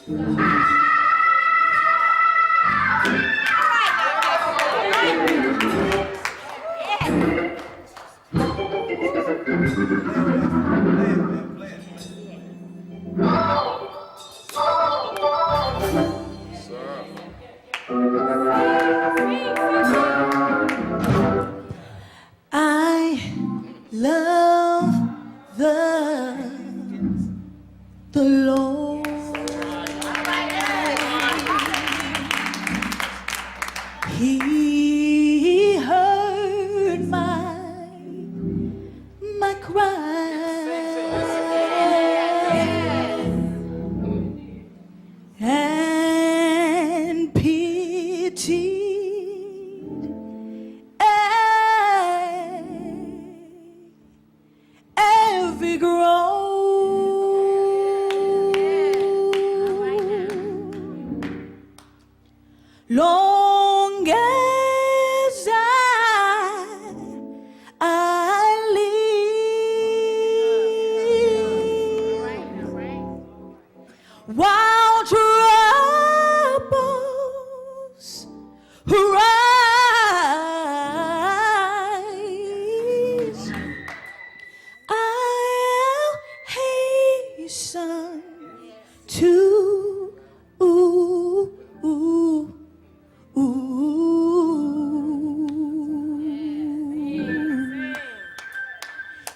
I love the Lord. He heard my cry and pitied every groan. Long as I live, while troubles rise, I'll hasten to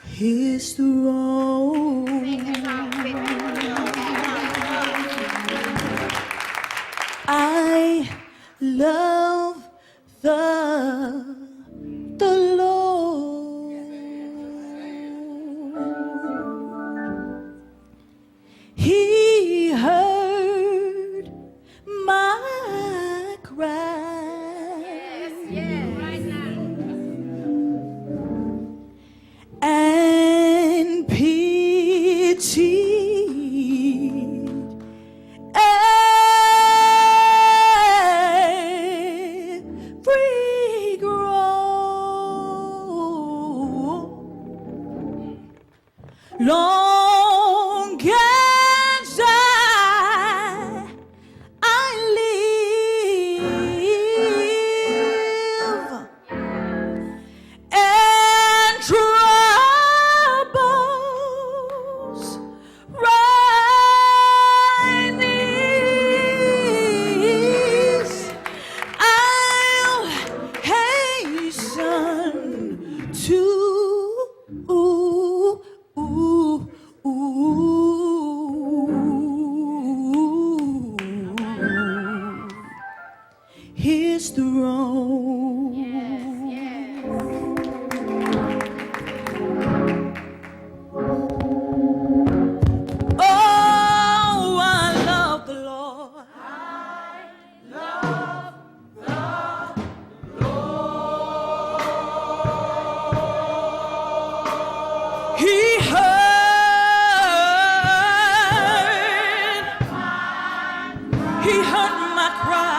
His throne. I love the Lord. He heard my cry. Right now. And pitied every groan. Long as I live and troubles rise, I'll hasten to His throne. Yes. Oh, I love the Lord. I love the Lord. He heard my cry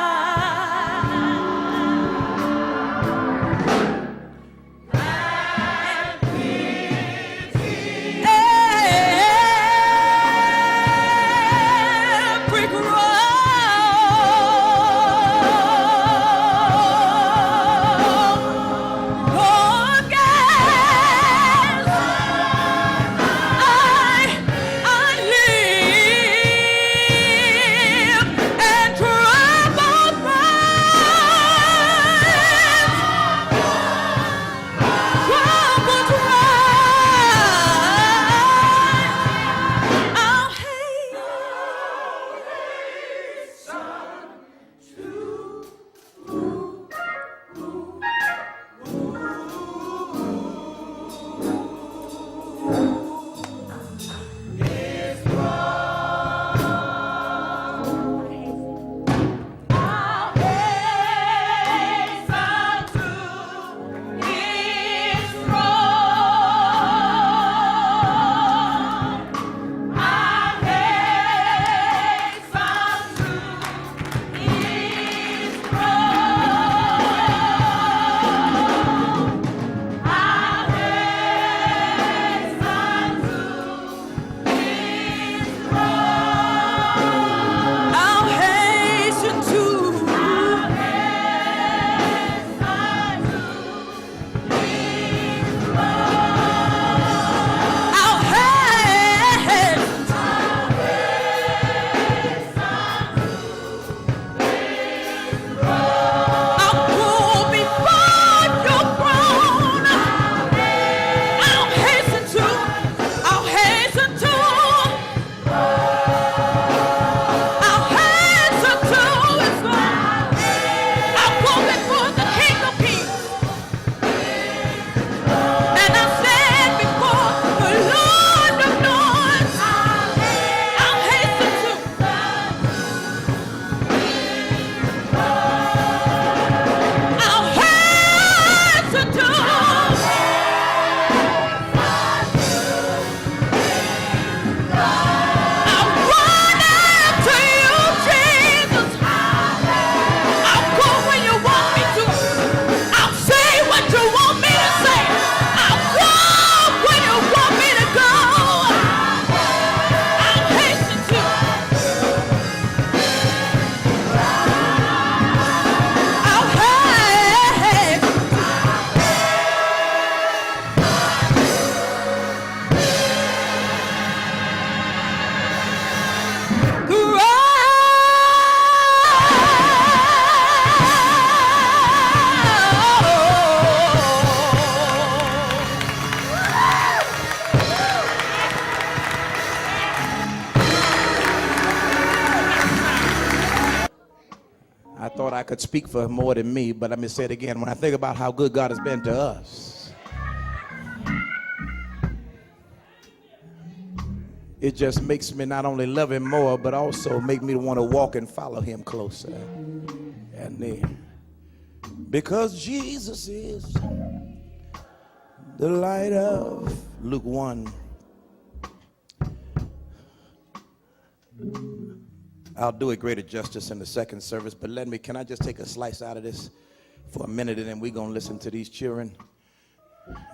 could speak for more than me, but let me say it again. When I think about how good God has been to us, it just makes me not only love him more, but also make me want to walk and follow him closer and near. Because Jesus is the light of Luke 1. I'll do it greater justice in the second service, but can I just take a slice out of this for a minute, and then we're going to listen to these children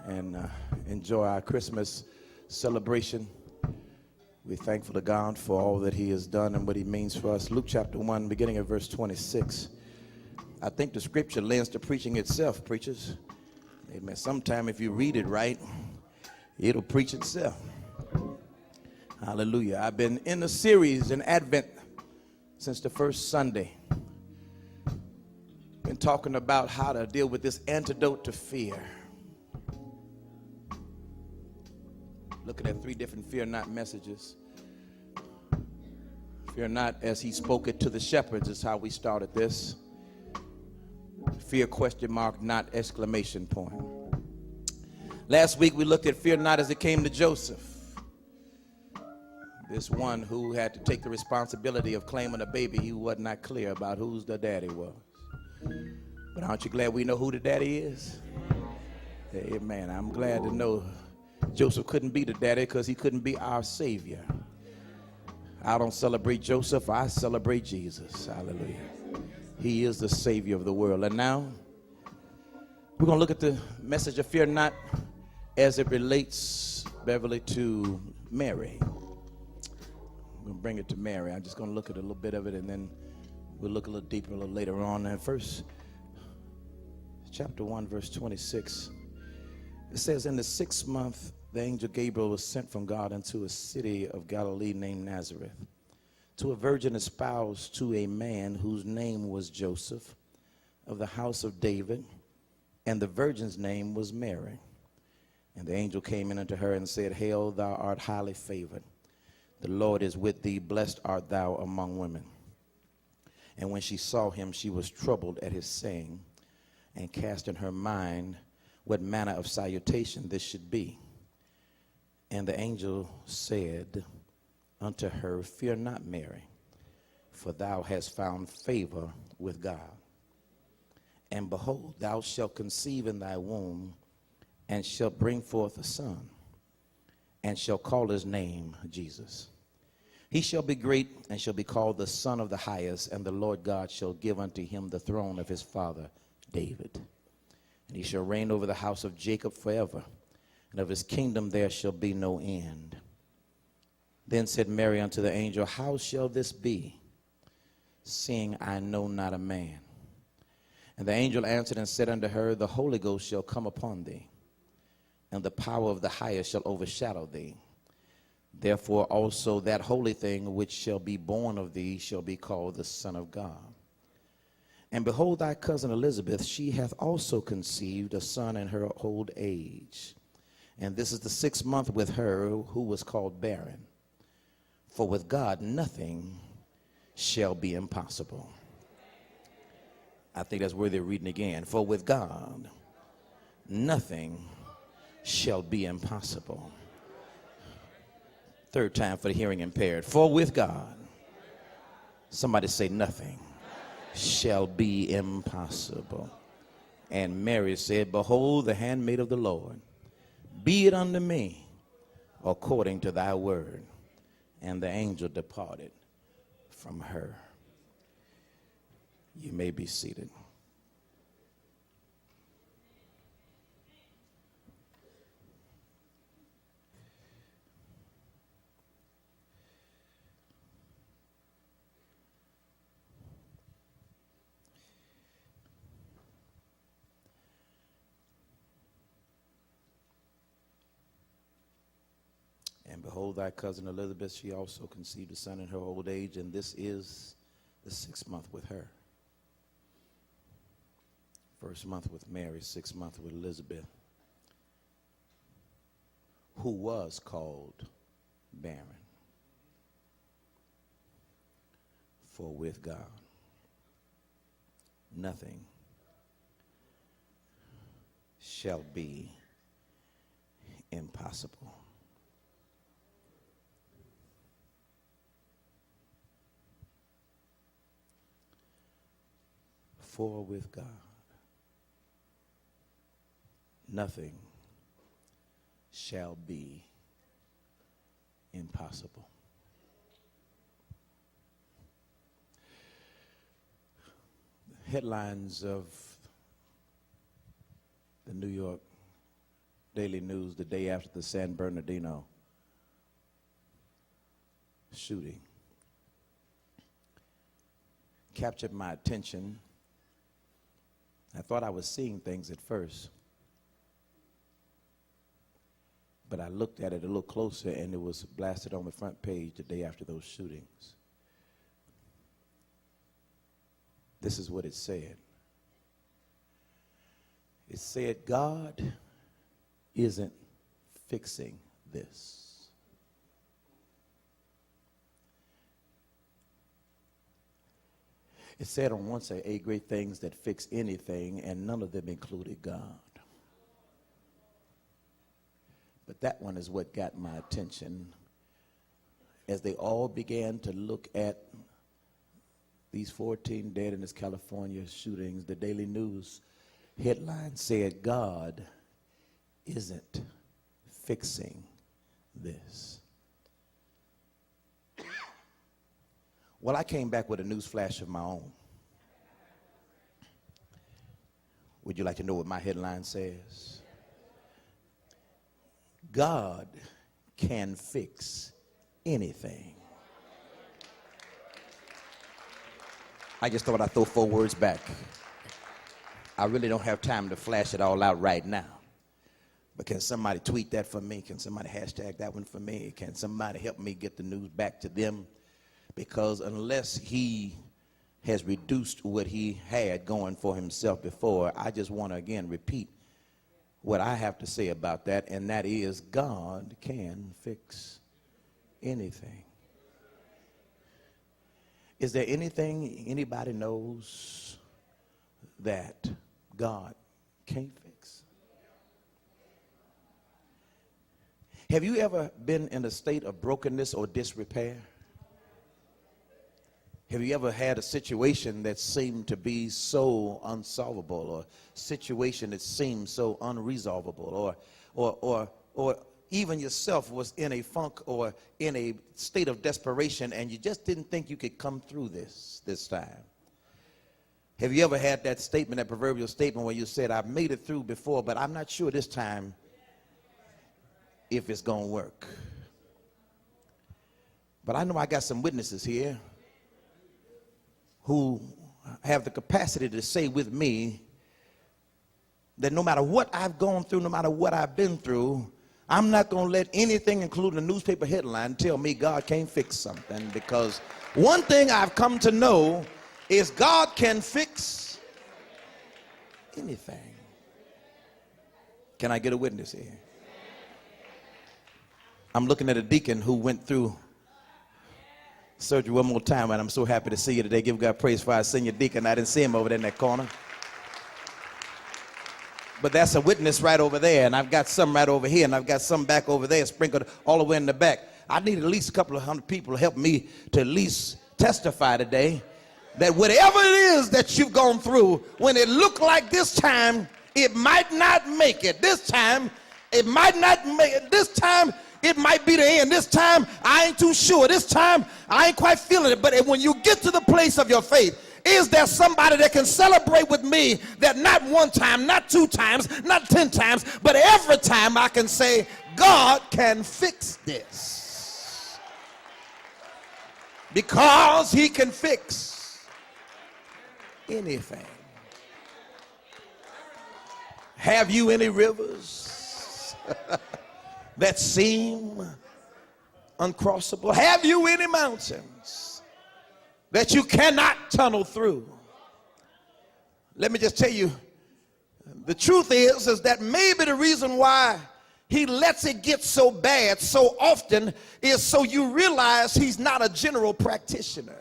and enjoy our Christmas celebration. We're thankful to God for all that he has done and what he means for us. Luke chapter 1, beginning at verse 26. I think the scripture lends to preaching itself, preachers. Amen. Sometime if you read it right, it'll preach itself. Hallelujah. I've been in a series in Advent since the first Sunday. Been talking about how to deal with this antidote to fear. Looking at 3 different fear not messages. Fear not as he spoke it to the shepherds is how we started this. Fear question mark, not exclamation point. Last week we looked at fear not as it came to Joseph. This one who had to take the responsibility of claiming a baby he was not clear about whose the daddy was. But aren't you glad we know who the daddy is? Amen. I'm glad to know Joseph couldn't be the daddy because he couldn't be our Savior. I don't celebrate Joseph, I celebrate Jesus. Hallelujah. He is the Savior of the world. And now we're going to look at the message of fear not as it relates, Beverly, to Mary. We'll bring it to Mary. I'm just going to look at a little bit of it, and then we'll look a little deeper a little later on. And first, chapter 1, verse 26. It says, in the 6th month, the angel Gabriel was sent from God into a city of Galilee named Nazareth, to a virgin espoused to a man whose name was Joseph, of the house of David, and the virgin's name was Mary. And the angel came in unto her and said, Hail, thou art highly favored. The Lord is with thee, blessed art thou among women. And when she saw him, she was troubled at his saying, and cast in her mind what manner of salutation this should be. And the angel said unto her, Fear not, Mary, for thou hast found favor with God. And behold, thou shalt conceive in thy womb, and shalt bring forth a son, and shall call his name Jesus. He shall be great, and shall be called the Son of the Highest, and the Lord God shall give unto him the throne of his father David. And he shall reign over the house of Jacob forever, and of his kingdom there shall be no end. Then said Mary unto the angel, How shall this be, seeing I know not a man? And the angel answered and said unto her, The Holy Ghost shall come upon thee, and the power of the highest shall overshadow thee. Therefore also that holy thing which shall be born of thee shall be called the Son of God. And behold, thy cousin Elizabeth, she hath also conceived a son in her old age. And this is the 6th month with her who was called barren. For with God nothing shall be impossible. I think that's worthy of reading again. For with God nothing shall be impossible. 3rd time for the hearing impaired. For with God, somebody say nothing shall be impossible. And Mary said, Behold, the handmaid of the Lord, be it unto me according to thy word. And the angel departed from her. You may be seated. And behold, thy cousin Elizabeth, she also conceived a son in her old age, and this is the 6th month with her. 1st month with Mary, 6th month with Elizabeth, who was called barren. For with God nothing shall be impossible. For with God, nothing shall be impossible. Headlines of the New York Daily News the day after the San Bernardino shooting captured my attention. I thought I was seeing things at first, but I looked at it a little closer and it was blasted on the front page the day after those shootings. This is what it said. It said, God isn't fixing this. It said on one side, 8 great things that fix anything, and none of them included God. But that one is what got my attention as they all began to look at these 14 dead in this California shootings. The Daily News headline said, God isn't fixing this. Well, I came back with a news flash of my own. Would you like to know what my headline says? God can fix anything. I just thought I'd throw 4 words back. I really don't have time to flash it all out right now. But can somebody tweet that for me? Can somebody hashtag that one for me? Can somebody help me get the news back to them? Because unless he has reduced what he had going for himself before, I just want to again repeat what I have to say about that, and that is God can fix anything. Is there anything anybody knows that God can't fix? Have you ever been in a state of brokenness or disrepair? Have you ever had a situation that seemed to be so unsolvable, or a situation that seemed so unresolvable, or even yourself was in a funk or in a state of desperation and you just didn't think you could come through this time? Have you ever had that statement, that proverbial statement where you said, I've made it through before, but I'm not sure this time if it's going to work? But I know I got some witnesses here who have the capacity to say with me that no matter what I've gone through, no matter what I've been through, I'm not going to let anything, including a newspaper headline, tell me God can't fix something. Because one thing I've come to know is God can fix anything. Can I get a witness here? I'm looking at a deacon who went through surgery one more time, and I'm so happy to see you today. Give God praise for our senior deacon. I didn't see him over there in that corner. But that's a witness right over there, and I've got some right over here, and I've got some back over there sprinkled all the way in the back. I need at least a couple of hundred people to help me to at least testify today that whatever it is that you've gone through, when it looked like this time it might not make it, this time it might not make it, this time it might be the end, this time I ain't too sure, this time I ain't quite feeling it. But when you get to the place of your faith, is there somebody that can celebrate with me that not one time, not 2 times, not 10 times, but every time I can say, God can fix this? Because he can fix anything. Have you any rivers that seem uncrossable? Have you any mountains that you cannot tunnel through? Let me just tell you, the truth is that maybe the reason why he lets it get so bad so often is so you realize he's not a general practitioner.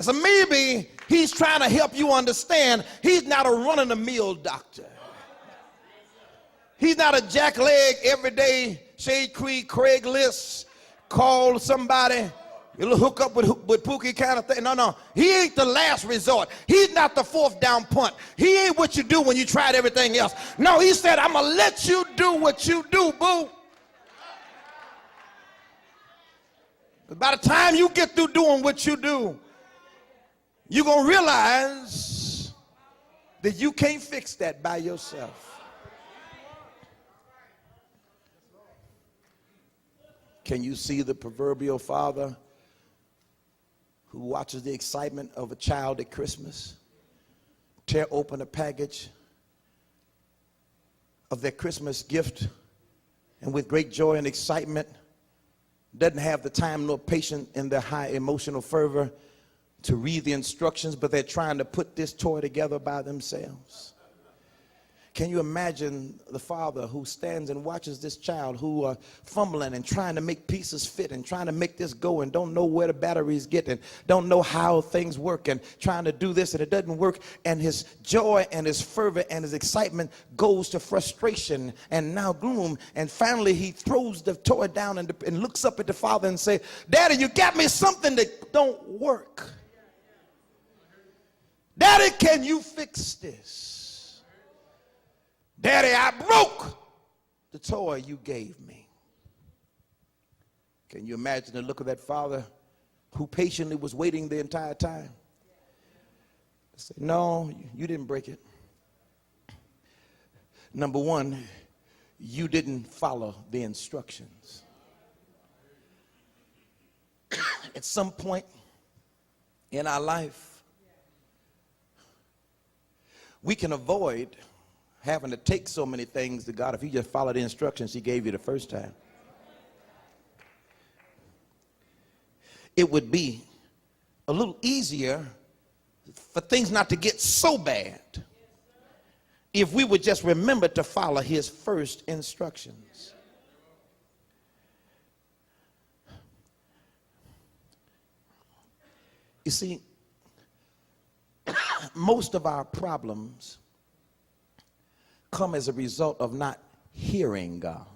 So maybe he's trying to help you understand he's not a run-of-the-mill doctor. He's not a jackleg everyday Shade Creek, Craigslist, call somebody, you'll hook up with Pookie kind of thing. No. He ain't the last resort. He's not the fourth down punt. He ain't what you do when you tried everything else. No, he said, I'm going to let you do what you do, boo. But by the time you get through doing what you do, you're going to realize that you can't fix that by yourself. Can you see the proverbial father who watches the excitement of a child at Christmas tear open a package of their Christmas gift and with great joy and excitement doesn't have the time nor patience in their high emotional fervor to read the instructions, but they're trying to put this toy together by themselves? Can you imagine the father who stands and watches this child who are fumbling and trying to make pieces fit and trying to make this go and don't know where the batteries get and don't know how things work and trying to do this and it doesn't work, and his joy and his fervor and his excitement goes to frustration and now gloom, and finally he throws the toy down and looks up at the father and say, Daddy, you got me something that don't work. Daddy, can you fix this? Daddy, I broke the toy you gave me. Can you imagine the look of that father who patiently was waiting the entire time? Say, no, you didn't break it. Number one, you didn't follow the instructions. At some point in our life, we can avoid having to take so many things to God if you just follow the instructions he gave you the first time. It would be a little easier for things not to get so bad if we would just remember to follow his first instructions. You see, most of our problems come as a result of not hearing God.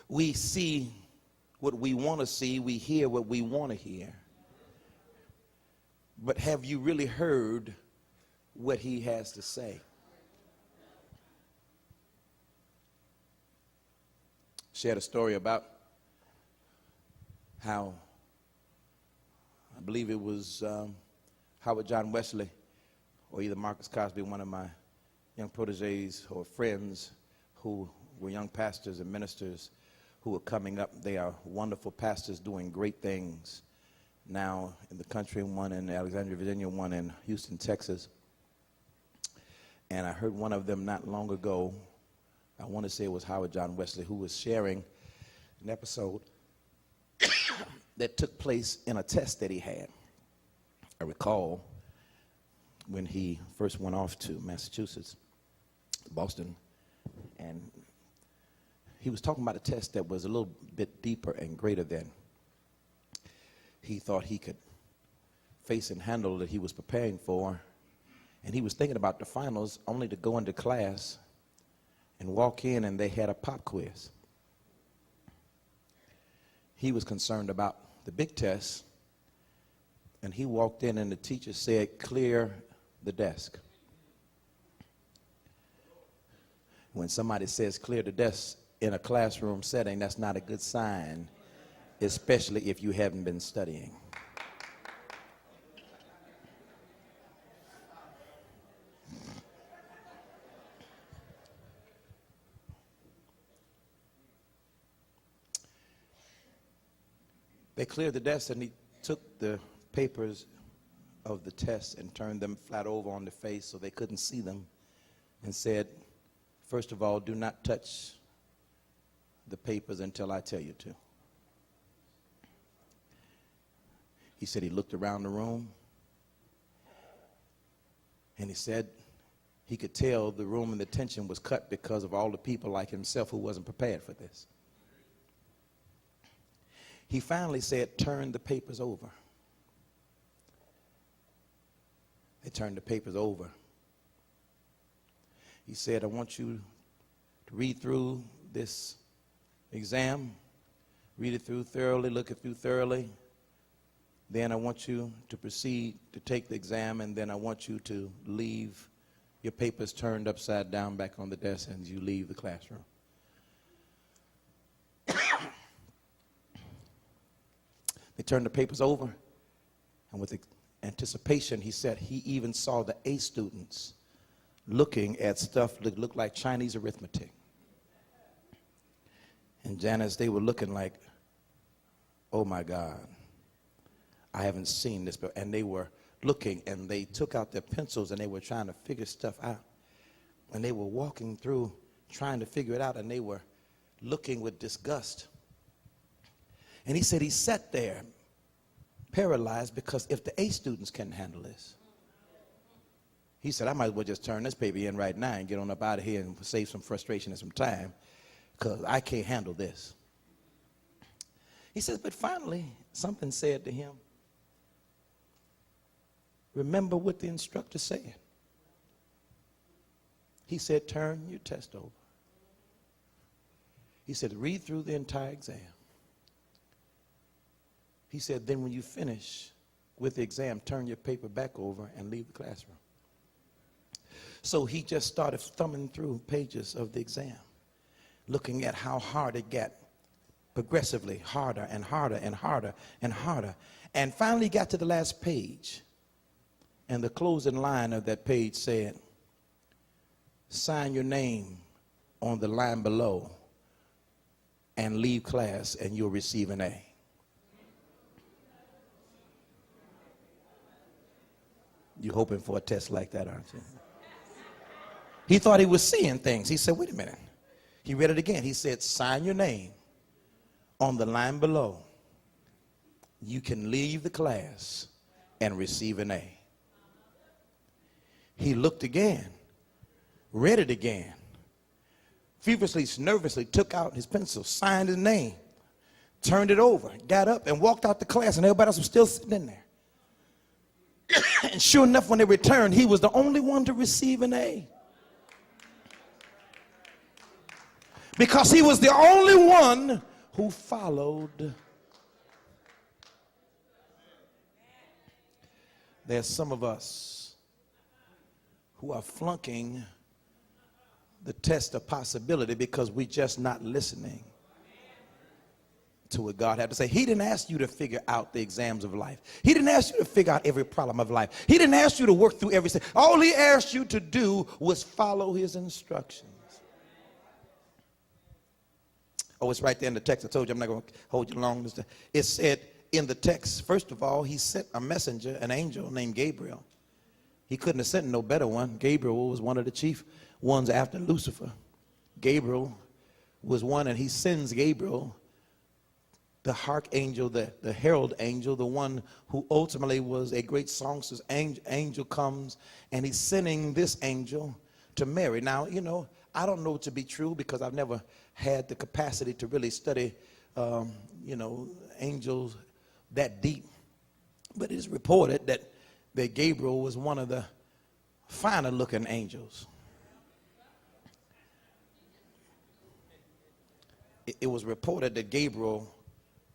We see what we want to see, we hear what we want to hear. But have you really heard what he has to say? Shared a story about how, I believe it was Howard John Wesley or either Marcus Cosby, one of my young proteges or friends who were young pastors and ministers who are coming up. They are wonderful pastors doing great things now in the country, one in Alexandria, Virginia, one in Houston, Texas. And I heard one of them not long ago, I want to say it was Howard John Wesley, who was sharing an episode that took place in a test that he had. I recall when he first went off to Massachusetts, Boston, and he was talking about a test that was a little bit deeper and greater than he thought he could face and handle, that he was preparing for. And he was thinking about the finals only to go into class and walk in and they had a pop quiz. He was concerned about the big test, and he walked in and the teacher said, clear the desk. When somebody says clear the desk in a classroom setting, that's not a good sign, especially if you haven't been studying. They cleared the desk and he took the papers of the test and turned them flat over on the face so they couldn't see them and said, first of all, do not touch the papers until I tell you to. He said he looked around the room and he said he could tell the room and the tension was cut because of all the people like himself who wasn't prepared for this. He finally said, turn the papers over. They turned the papers over. He said, I want you to read through this exam, read it through thoroughly, look it through thoroughly. Then I want you to proceed to take the exam, and then I want you to leave your papers turned upside down back on the desk as you leave the classroom. They turned the papers over, and with anticipation, he said he even saw the A students looking at stuff that looked like Chinese arithmetic. And Janice, they were looking like, oh my God, I haven't seen this before. And they were looking, and they took out their pencils, and they were trying to figure stuff out. And they were walking through trying to figure it out, and they were looking with disgust. And he said he sat there paralyzed, because if the A students couldn't handle this, he said, I might as well just turn this paper in right now and get on up out of here and save some frustration and some time, because I can't handle this. He says, but finally, something said to him, remember what the instructor said. He said, turn your test over. He said, read through the entire exam. He said, then when you finish with the exam, turn your paper back over and leave the classroom. So he just started thumbing through pages of the exam, looking at how hard it got, progressively harder and harder and harder and harder, and finally got to the last page. And the closing line of that page said, sign your name on the line below and leave class, and you'll receive an A. You're hoping for a test like that, aren't you? He thought he was seeing things. He said, wait a minute. He read it again. He said, sign your name on the line below. You can leave the class and receive an A. He looked again, read it again, feverishly, nervously took out his pencil, signed his name, turned it over, got up and walked out the class, and everybody else was still sitting in there. And sure enough, when they returned, he was the only one to receive an A. Because he was the only one who followed. There's some of us who are flunking the test of possibility because we're just not listening to what God had to say. He didn't ask you to figure out the exams of life. He didn't ask you to figure out every problem of life. He didn't ask you to work through everything. All he asked you to do was follow his instructions. Oh, it's right there in the text. I told you I'm not going to hold you long. It said in the text, first of all, he sent a messenger, an angel named Gabriel. He couldn't have sent no better one. Gabriel was one of the chief ones after Lucifer. Gabriel was one, and he sends Gabriel, the archangel, the herald angel, the one who ultimately was a great songstress. Angel comes, and he's sending this angel to Mary. Now, you know, I don't know it to be true because I've never had the capacity to really study, angels that deep. But it is reported that Gabriel was one of the finer looking angels. It was reported that Gabriel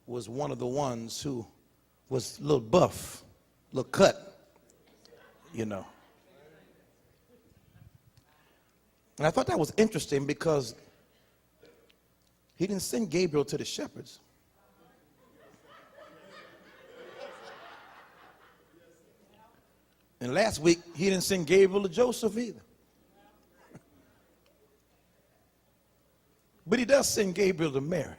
was one of the ones who was a little buff, a little cut, you know. And I thought that was interesting because he didn't send Gabriel to the shepherds. And last week, he didn't send Gabriel to Joseph either. But he does send Gabriel to Mary.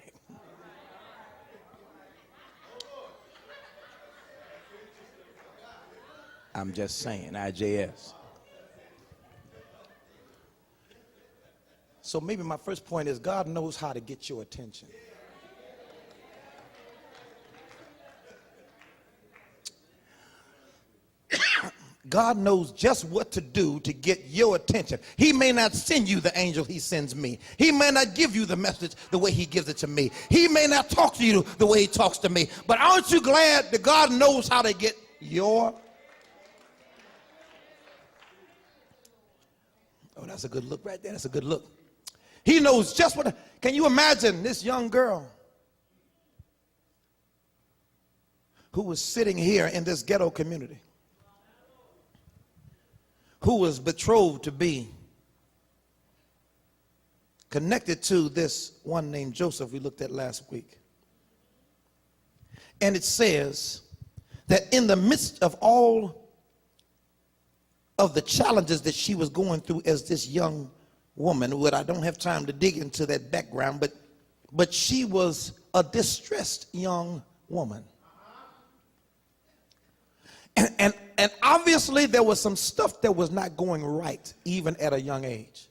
I'm just saying, IJS. So maybe my first point is God knows how to get your attention. God knows just what to do to get your attention. He may not send you the angel he sends me. He may not give you the message the way he gives it to me. He may not talk to you the way he talks to me. But aren't you glad that God knows how to get your? Oh, that's a good look right there. That's a good look. He knows just what. Can you imagine this young girl who was sitting here in this ghetto community, who was betrothed to be, connected to this one named Joseph we looked at last week. And it says that in the midst of all of the challenges that she was going through as this young woman, what I don't have time to dig into that background, but she was a distressed young woman. And obviously there was some stuff that was not going right even at a young age.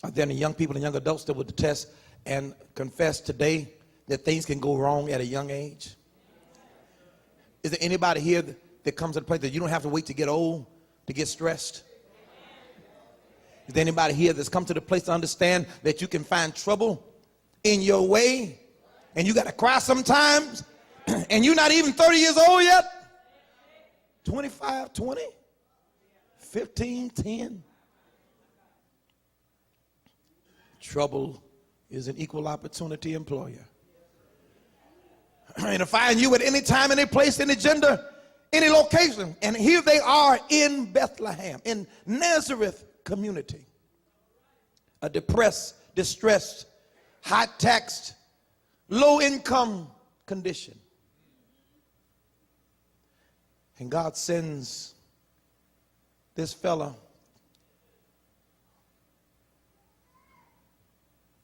Are there any young people and young adults that would attest and confess today that things can go wrong at a young age? Is there anybody here that comes to the place that you don't have to wait to get old to get stressed? Is there anybody here that's come to the place to understand that you can find trouble in your way and you got to cry sometimes and you're not even 30 years old yet? 25, 20, 15, 10. Trouble is an equal opportunity employer. And to find you at any time, any place, any gender, any location. And here they are in Bethlehem, in Nazareth community. A depressed, distressed, high-taxed, low-income condition. And God sends this fella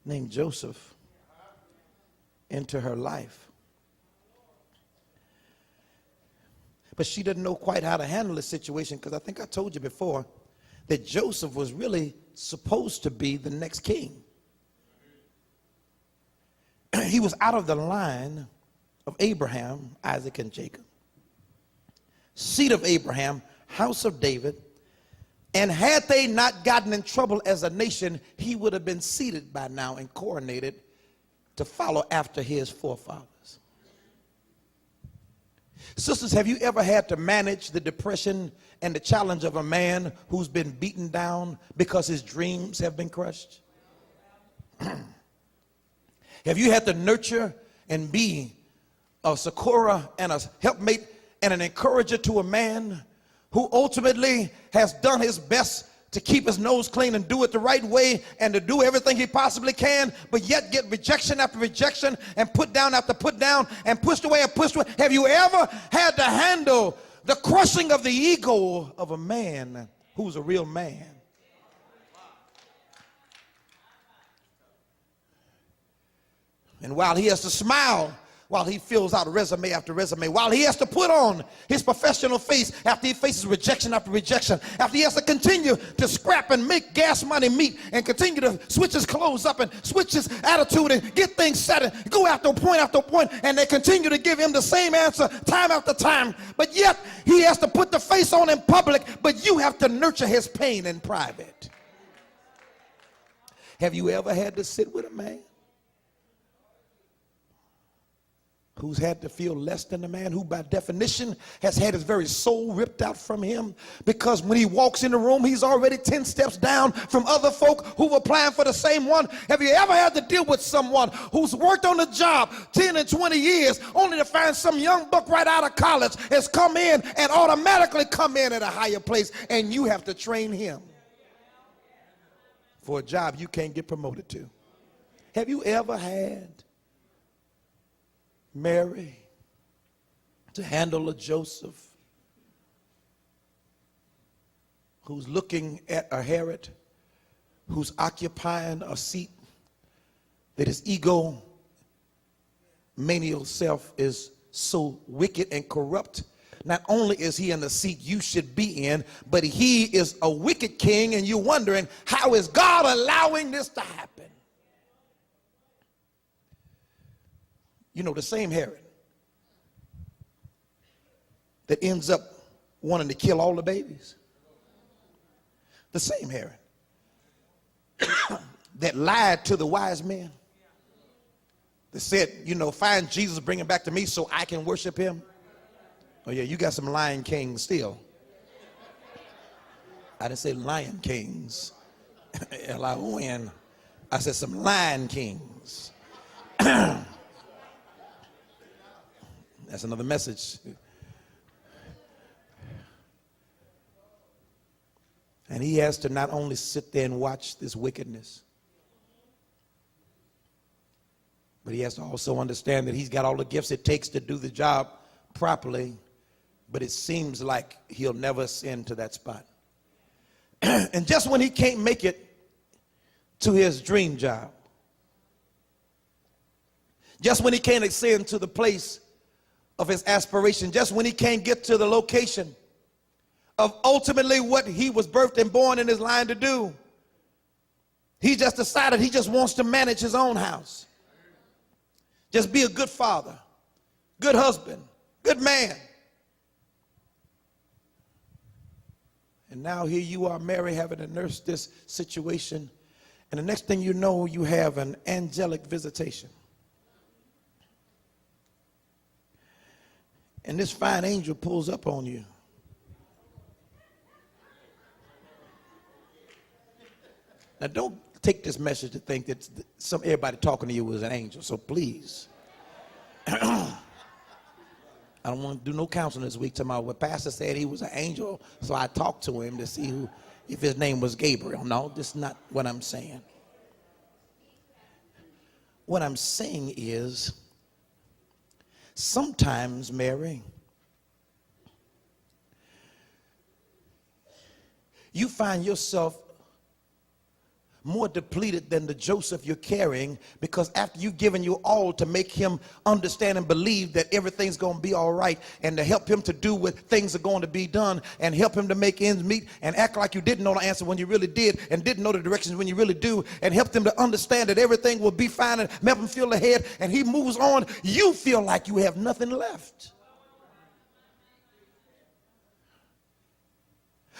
named Joseph into her life. But she didn't know quite how to handle the situation, because I think I told you before that Joseph was really supposed to be the next king. He was out of the line of Abraham, Isaac, and Jacob. Seed of Abraham, house of David. And had they not gotten in trouble as a nation, he would have been seated by now and coronated to follow after his forefathers. Sisters, have you ever had to manage the depression and the challenge of a man who's been beaten down because his dreams have been crushed? Have you had to nurture and be a succorer and a helpmate and an encourager to a man who ultimately has done his best to keep his nose clean and do it the right way and to do everything he possibly can, but yet get rejection after rejection and put down after put down and pushed away and pushed away? Have you ever had to handle the crushing of the ego of a man who's a real man? And while he has to smile while he fills out resume after resume, while he has to put on his professional face after he faces rejection after rejection, after he has to continue to scrap and make gas money meet and continue to switch his clothes up and switch his attitude and get things set and go after point, and they continue to give him the same answer time after time, but yet he has to put the face on in public, but you have to nurture his pain in private. Have you ever had to sit with a man who's had to feel less than the man, who by definition has had his very soul ripped out from him, because when he walks in the room, he's already 10 steps down from other folk who were applying for the same one? Have you ever had to deal with someone who's worked on the job 10 and 20 years only to find some young buck right out of college has come in and automatically come in at a higher place, and you have to train him for a job you can't get promoted to? Have you ever had Mary to handle a Joseph who's looking at a Herod who's occupying a seat that his ego manial self is so wicked and corrupt? Not only is he in the seat you should be in, but he is a wicked king, and you're wondering, how is God allowing this to happen? You know, the same Herod that ends up wanting to kill all the babies? The same Herod that lied to the wise men, that said, you know, find Jesus, bring him back to me so I can worship him. Oh yeah, you got some lion kings still. I didn't say lion kings, L-I-O-N. I said some lion kings. That's another message. And he has to not only sit there and watch this wickedness, but he has to also understand that he's got all the gifts it takes to do the job properly, but it seems like he'll never ascend to that spot. And just when he can't make it to his dream job, just when he can't ascend to the place of his aspiration, just when he can't get to the location of ultimately what he was birthed and born in his line to do, he just decided he just wants to manage his own house. Just be a good father, good husband, good man. And now here you are, Mary, having to nurse this situation. And the next thing you know, you have an angelic visitation. And this fine angel pulls up on you. Now, don't take this message to think that everybody talking to you was an angel. So please, I don't want to do no counseling this week. Tomorrow, what pastor said he was an angel, so I talked to him to see if his name was Gabriel. No, that's not what I'm saying. What I'm saying is, sometimes, Mary, you find yourself more depleted than the Joseph you're carrying, because after you've given you all to make him understand and believe that everything's going to be all right, and to help him to do what things are going to be done, and help him to make ends meet, and act like you didn't know the answer when you really did, and didn't know the directions when you really do, and help them to understand that everything will be fine, and help him feel ahead, and he moves on, you feel like you have nothing left.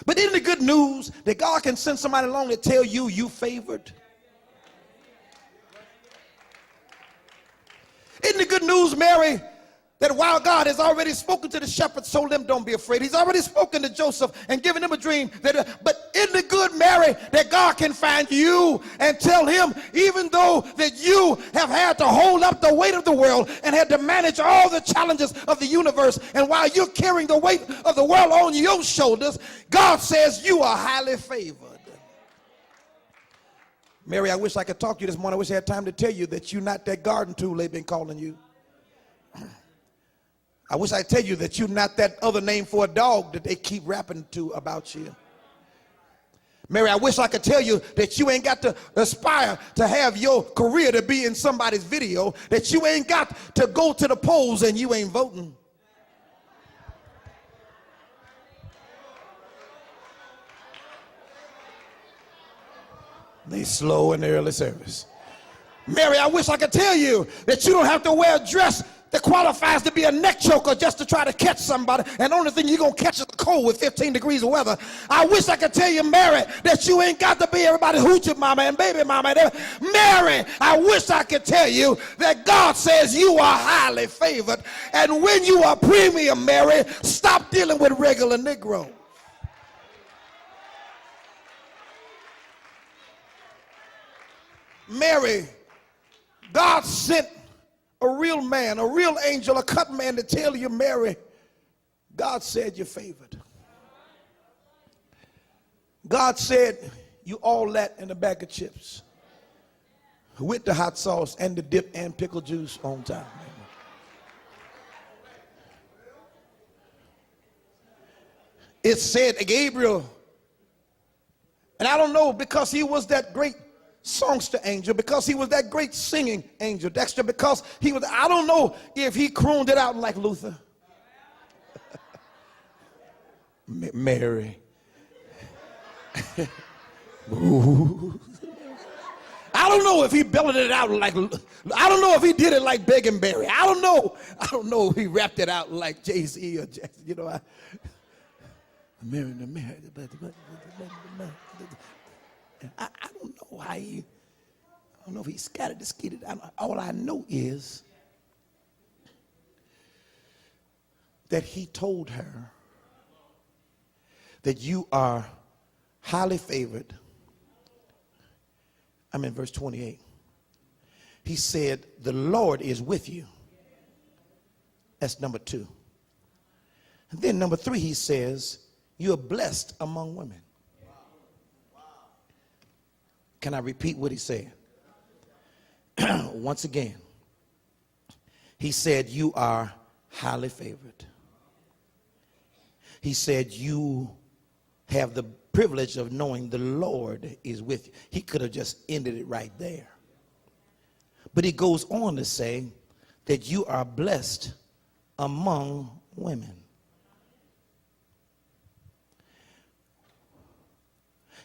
But isn't the good news that God can send somebody along to tell you you favored? Isn't the good news, Mary, that while God has already spoken to the shepherds, told them don't be afraid. He's already spoken to Joseph and given him a dream. But isn't the good, Mary, that God can find you and tell him, even though that you have had to hold up the weight of the world and had to manage all the challenges of the universe, and while you're carrying the weight of the world on your shoulders, God says you are highly favored. Mary, I wish I could talk to you this morning. I wish I had time to tell you that you're not that garden tool they've been calling you. I wish I could tell you that you're not that other name for a dog that they keep rapping to about you. Mary, I wish I could tell you that you ain't got to aspire to have your career to be in somebody's video, that you ain't got to go to the polls and you ain't voting. They slow in the early service. Mary, I wish I could tell you that you don't have to wear a dress that qualifies to be a neck choker just to try to catch somebody, and the only thing you're going to catch is a cold with 15 degrees of weather. I wish I could tell you, Mary, that you ain't got to be everybody's hoochie mama and baby mama. Mary, I wish I could tell you that God says you are highly favored, and when you are premium, Mary, stop dealing with regular Negroes. Mary, God sent a real man, a real angel, a cut man to tell you, Mary, God said you're favored. God said you all that in a bag of chips with the hot sauce and the dip and pickle juice on top. It said Gabriel, and I don't know, because he was that great songster angel, because he was that great singing angel, Dexter, because he was, I don't know if he crooned it out like Luther. Mary. I I don't know if he belted it out like, I don't know if he did it like Beg and Barry. I don't know if he rapped it out like Jay-Z or Jackson. You know, I don't know how he, I don't know if he scattered the skeeted. All I know is that he told her that you are highly favored. I'm in verse 28. He said, the Lord is with you. That's number 2. And then number 3, he says, you are blessed among women. Can I repeat what he said? Once again, he said, you are highly favored. He said, you have the privilege of knowing the Lord is with you. He could have just ended it right there. But he goes on to say that you are blessed among women.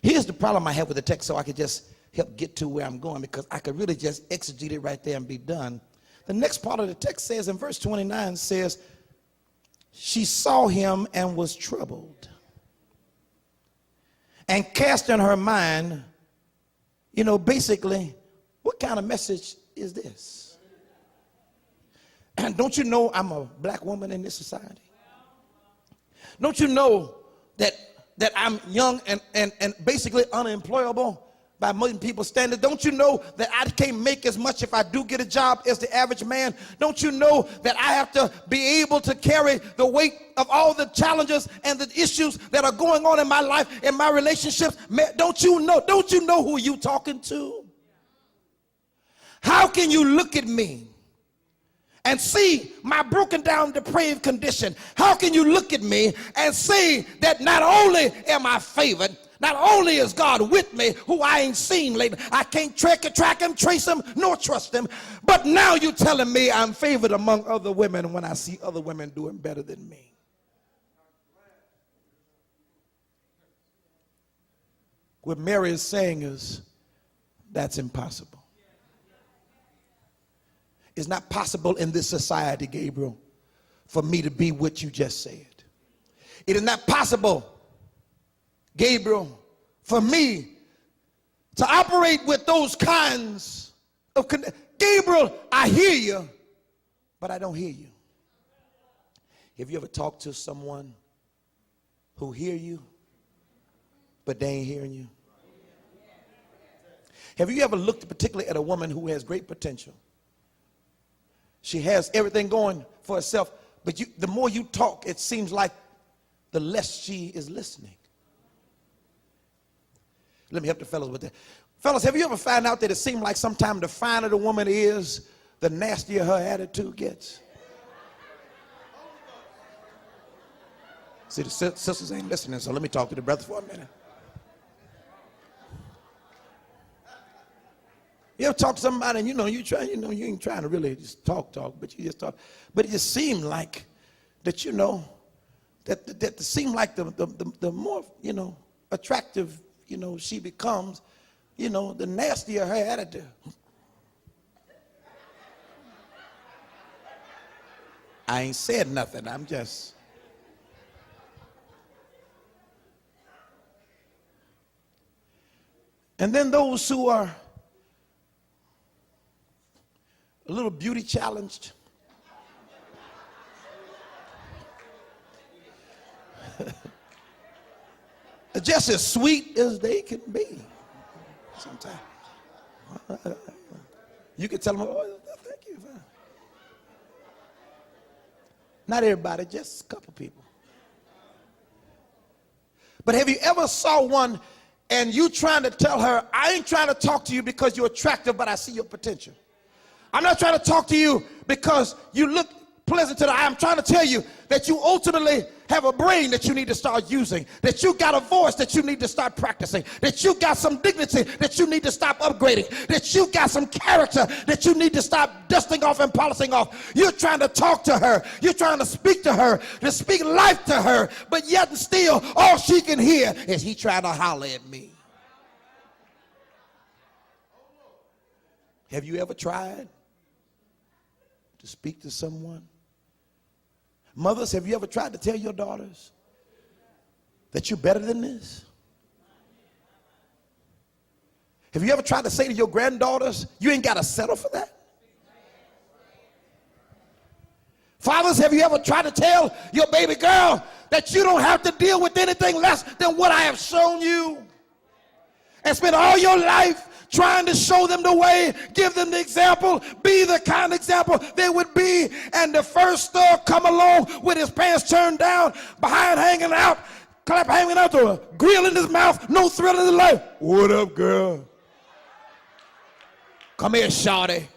Here's the problem I have with the text, so I could just help get to where I'm going, because I could really just exegete it right there and be done. The next part of the text says, in verse 29 says, she saw him and was troubled, and cast in her mind, you know, basically, what kind of message is this? And don't you know I'm a black woman in this society? Don't you know that I'm young and basically unemployable by most people's standards? Don't you know that I can't make as much if I do get a job as the average man? Don't you know that I have to be able to carry the weight of all the challenges and the issues that are going on in my life, in my relationships? Don't you know who you talking to? How can you look at me and see my broken down, depraved condition? How can you look at me and see that not only am I favored, not only is God with me, who I ain't seen lately, I can't track him, trace him, nor trust him, but now you're telling me I'm favored among other women when I see other women doing better than me. What Mary is saying is, that's impossible. It's not possible in this society, Gabriel, for me to be what you just said. It is not possible, Gabriel, for me to operate with those kinds of Gabriel, I hear you, but I don't hear you. Have you ever talked to someone who hear you, but they ain't hearing you? Have you ever looked particularly at a woman who has great potential? She has everything going for herself, but the more you talk, it seems like the less she is listening. Let me help the fellas with that. Fellas, have you ever found out that it seems like sometimes the finer the woman is, the nastier her attitude gets? See, the sisters ain't listening, so let me talk to the brothers for a minute. You ever talk to somebody and you ain't trying to really just talk, but you just talk. But it just seemed like that, that seemed like the more, attractive, she becomes, the nastier her attitude. I ain't said nothing. I'm just. And then those who are a little beauty challenged, just as sweet as they can be sometimes. You can tell them, oh, thank you. Not everybody, just a couple people. But have you ever saw one and you trying to tell her, I ain't trying to talk to you because you're attractive, but I see your potential. I'm not trying to talk to you because you look pleasant to the eye. I'm trying to tell you that you ultimately have a brain that you need to start using, that you got a voice that you need to start practicing, that you got some dignity that you need to stop upgrading, that you got some character that you need to stop dusting off and polishing off. You're trying to talk to her. You're trying to speak to her, to speak life to her, but yet and still all she can hear is he trying to holler at me. Have you ever tried to speak to someone? Mothers, have you ever tried to tell your daughters that you're better than this? Have you ever tried to say to your granddaughters, you ain't got to settle for that? Fathers, have you ever tried to tell your baby girl that you don't have to deal with anything less than what I have shown you? And spend all your life trying to show them the way, give them the example, be the kind of example they would be. And the first thug come along with his pants turned down, behind hanging out, clap hanging out, to a grill in his mouth, no thrill in his life. What up, girl? Come here, shawty.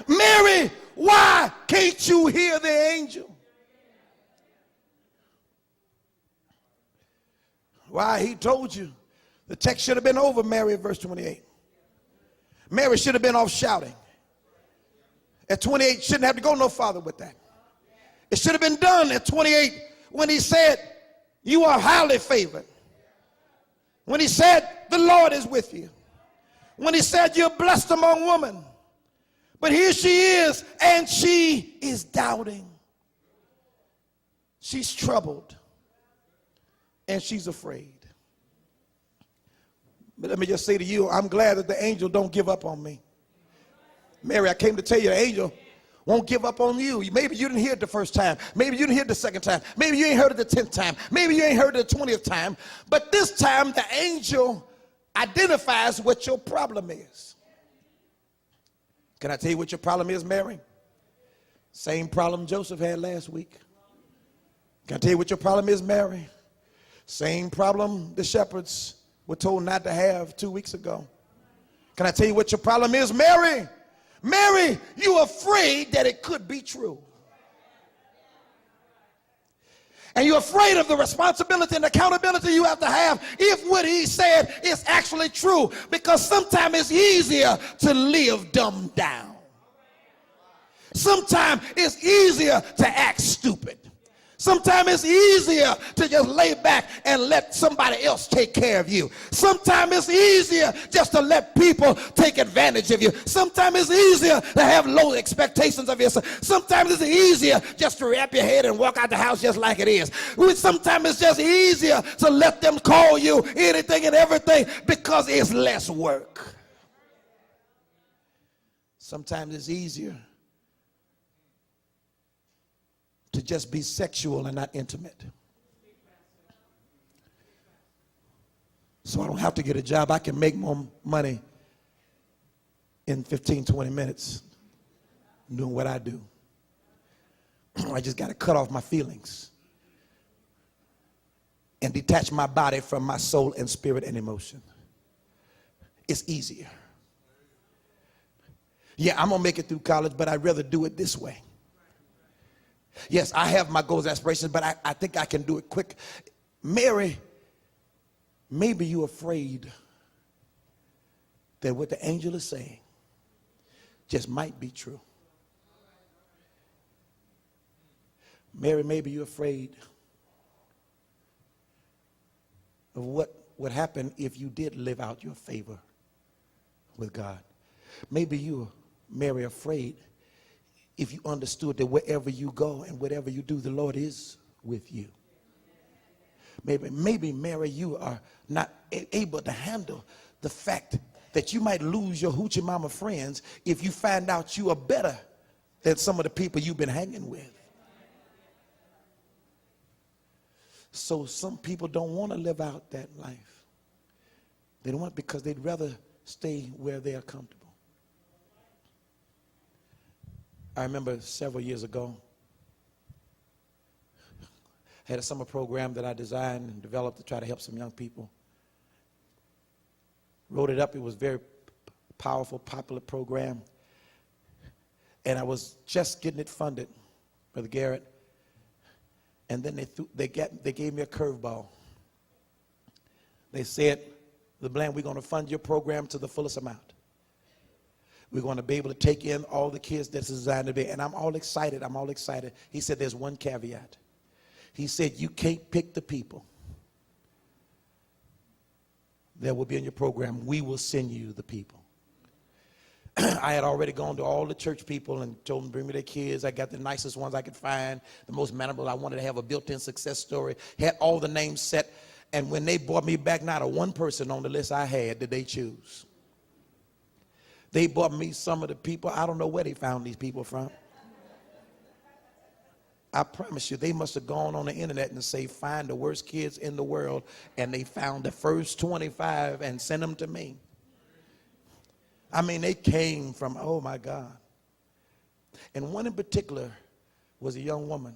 Mary, why can't you hear the angel? Why? He told you. The text should have been over, Mary, at verse 28. Mary should have been off shouting. At 28, shouldn't have to go no farther with that. It should have been done at 28 when he said, you are highly favored. When he said, the Lord is with you. When he said, you're blessed among women. But here she is, and she is doubting. She's troubled, and she's afraid. But let me just say to you, I'm glad that the angel don't give up on me. Mary, I came to tell you the angel won't give up on you. Maybe you didn't hear it the first time. Maybe you didn't hear it the second time. Maybe you ain't heard it the 10th time. Maybe you ain't heard it the 20th time. But this time, the angel identifies what your problem is. Can I tell you what your problem is, Mary? Same problem Joseph had last week. Can I tell you what your problem is, Mary? Same problem the shepherds were told not to have 2 weeks ago. Can I tell you what your problem is, Mary? Mary, you're afraid that it could be true. And you're afraid of the responsibility and accountability you have to have if what he said is actually true. Because sometimes it's easier to live dumbed down. Sometimes it's easier to act stupid. Sometimes it's easier to just lay back and let somebody else take care of you. Sometimes it's easier just to let people take advantage of you. Sometimes it's easier to have low expectations of yourself. Sometimes it's easier just to wrap your head and walk out the house just like it is. Sometimes it's just easier to let them call you anything and everything because it's less work. Sometimes it's easier to just be sexual and not intimate. So I don't have to get a job. I can make more money in 15, 20 minutes doing what I do. I just got to cut off my feelings and detach my body from my soul and spirit and emotion. It's easier. Yeah, I'm going to make it through college, but I'd rather do it this way. Yes, I have my goals, aspirations, but I think I can do it quick. Mary, maybe you're afraid that what the angel is saying just might be true. Mary, maybe you're afraid of what would happen if you did live out your favor with God. Maybe you're, Mary, afraid if you understood that wherever you go and whatever you do, the Lord is with you. Maybe, Mary, you are not able to handle the fact that you might lose your hoochie mama friends if you find out you are better than some of the people you've been hanging with. So some people don't want to live out that life. They don't want it because they'd rather stay where they are comfortable. I remember several years ago, I had a summer program that I designed and developed to try to help some young people. Wrote it up. It was a very powerful, popular program. And I was just getting it funded, Brother Garrett. And then they gave me a curveball. They said, the Bland, we're going to fund your program to the fullest amount. We're going to be able to take in all the kids that's designed to be. And I'm all excited. I'm all excited. He said there's one caveat. He said you can't pick the people that will be in your program. We will send you the people. I had already gone to all the church people and told them to bring me their kids. I got the nicest ones I could find, the most memorable. I wanted to have a built-in success story. Had all the names set. And when they brought me back, not a one person on the list I had did they choose. They brought me some of the people. I don't know where they found these people from. I promise you, they must have gone on the internet and say, find the worst kids in the world. And they found the first 25 and sent them to me. I mean, they came from, oh my God. And one in particular was a young woman.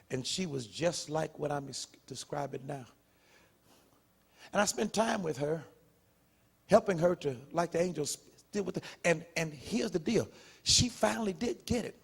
And she was just like what I'm describing now. And I spent time with her, helping her to, like the angels, deal with it. And here's the deal. She finally did get it.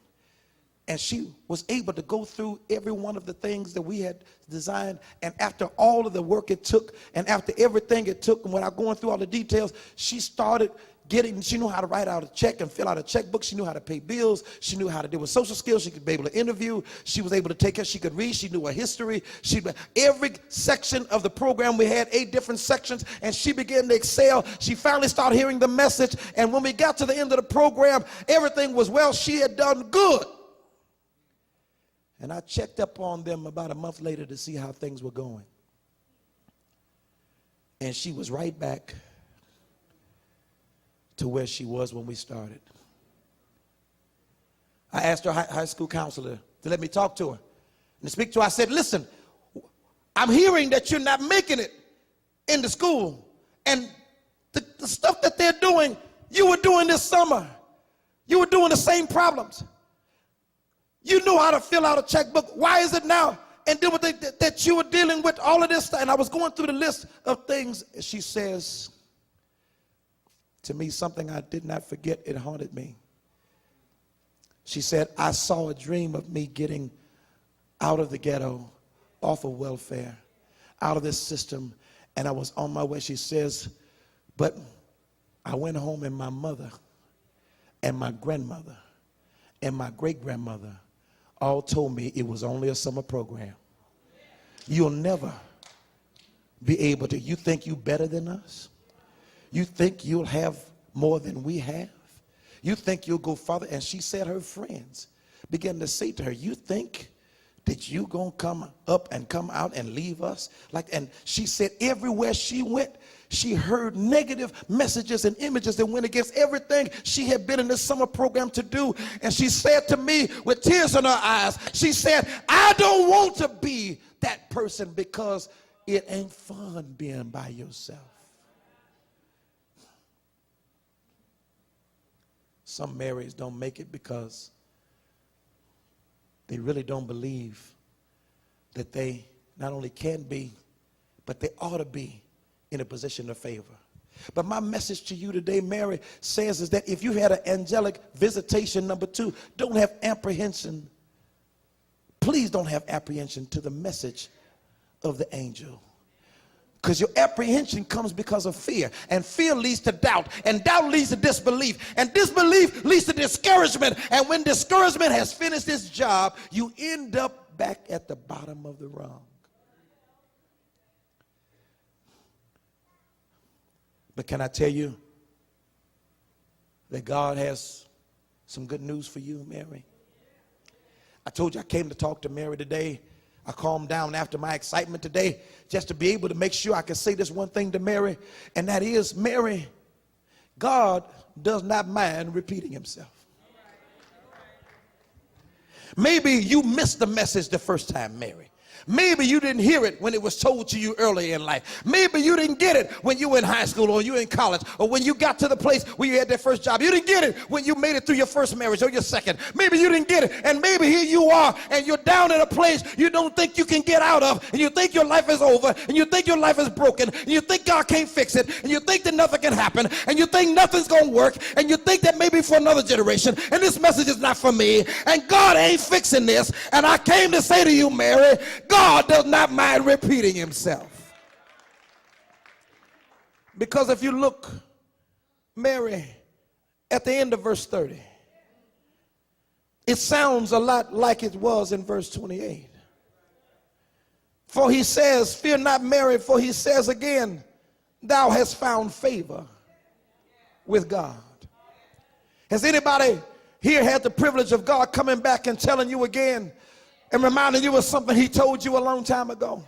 And she was able to go through every one of the things that we had designed. And after all of the work it took, and after everything it took, and without going through all the details, she started getting, she knew how to write out a check and fill out a checkbook. She knew how to pay bills. She knew how to deal with social skills. She could be able to interview. She was able to take care. She could read. She knew her history. Every section of the program, we had 8 different sections, and she began to excel. She finally started hearing the message. And when we got to the end of the program, everything was well. She had done good. And I checked up on them about a month later to see how things were going. And she was right back to where she was when we started. I asked her high school counselor to let me talk to her and to speak to her. I said, listen, I'm hearing that you're not making it in the school. And the stuff that they're doing, you were doing this summer. You were doing the same problems. You knew how to fill out a checkbook. Why is it now and deal with that you were dealing with all of this stuff? And I was going through the list of things. She says to me something I did not forget. It haunted me. She said, I saw a dream of me getting out of the ghetto, off of welfare, out of this system, and I was on my way. She says, but I went home and my mother and my grandmother and my great-grandmother all told me it was only a summer program. You'll never be able to. You think you better than us? You think you'll have more than we have? You think you'll go farther? And she said her friends began to say to her, you think that you gonna come up and come out and leave us? And she said everywhere she went, she heard negative messages and images that went against everything she had been in this summer program to do. And she said to me with tears in her eyes, she said, I don't want to be that person because it ain't fun being by yourself. Some marriages don't make it because they really don't believe that they not only can be, but they ought to be in a position of favor. But my message to you today, Mary, says is that if you had an angelic visitation, number 2, don't have apprehension. Please don't have apprehension to the message of the angel. Because your apprehension comes because of fear. And fear leads to doubt. And doubt leads to disbelief. And disbelief leads to discouragement. And when discouragement has finished its job, you end up back at the bottom of the rung. But can I tell you that God has some good news for you, Mary? I told you I came to talk to Mary today. I calmed down after my excitement today just to be able to make sure I could say this one thing to Mary, and that is, Mary, God does not mind repeating himself. Maybe you missed the message the first time, Mary. Maybe you didn't hear it when it was told to you earlier in life. Maybe you didn't get it when you were in high school or you were in college or when you got to the place where you had that first job. You didn't get it when you made it through your first marriage or your second. Maybe you didn't get it, and maybe here you are and you're down in a place you don't think you can get out of, and you think your life is over, and you think your life is broken, and you think God can't fix it, and you think that nothing can happen, and you think nothing's going to work, and you think that maybe for another generation, and this message is not for me, and God ain't fixing this. And I came to say to you, Mary, God does not mind repeating himself. Because if you look Mary, at the end of verse 30, it sounds a lot like it was in verse 28. For he says, fear not, Mary, for he says again, thou hast found favor with God. Has anybody here had the privilege of God coming back and telling you again and reminding you of something he told you a long time ago?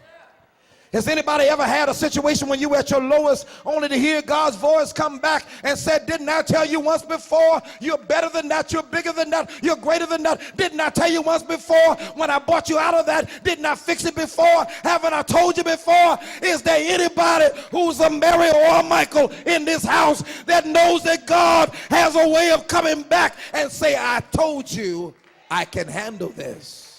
Has anybody ever had a situation when you were at your lowest only to hear God's voice come back and said, didn't I tell you once before? You're better than that. You're bigger than that. You're greater than that. Didn't I tell you once before when I brought you out of that? Didn't I fix it before? Haven't I told you before? Is there anybody who's a Mary or a Michael in this house that knows that God has a way of coming back and say, I told you I can handle this?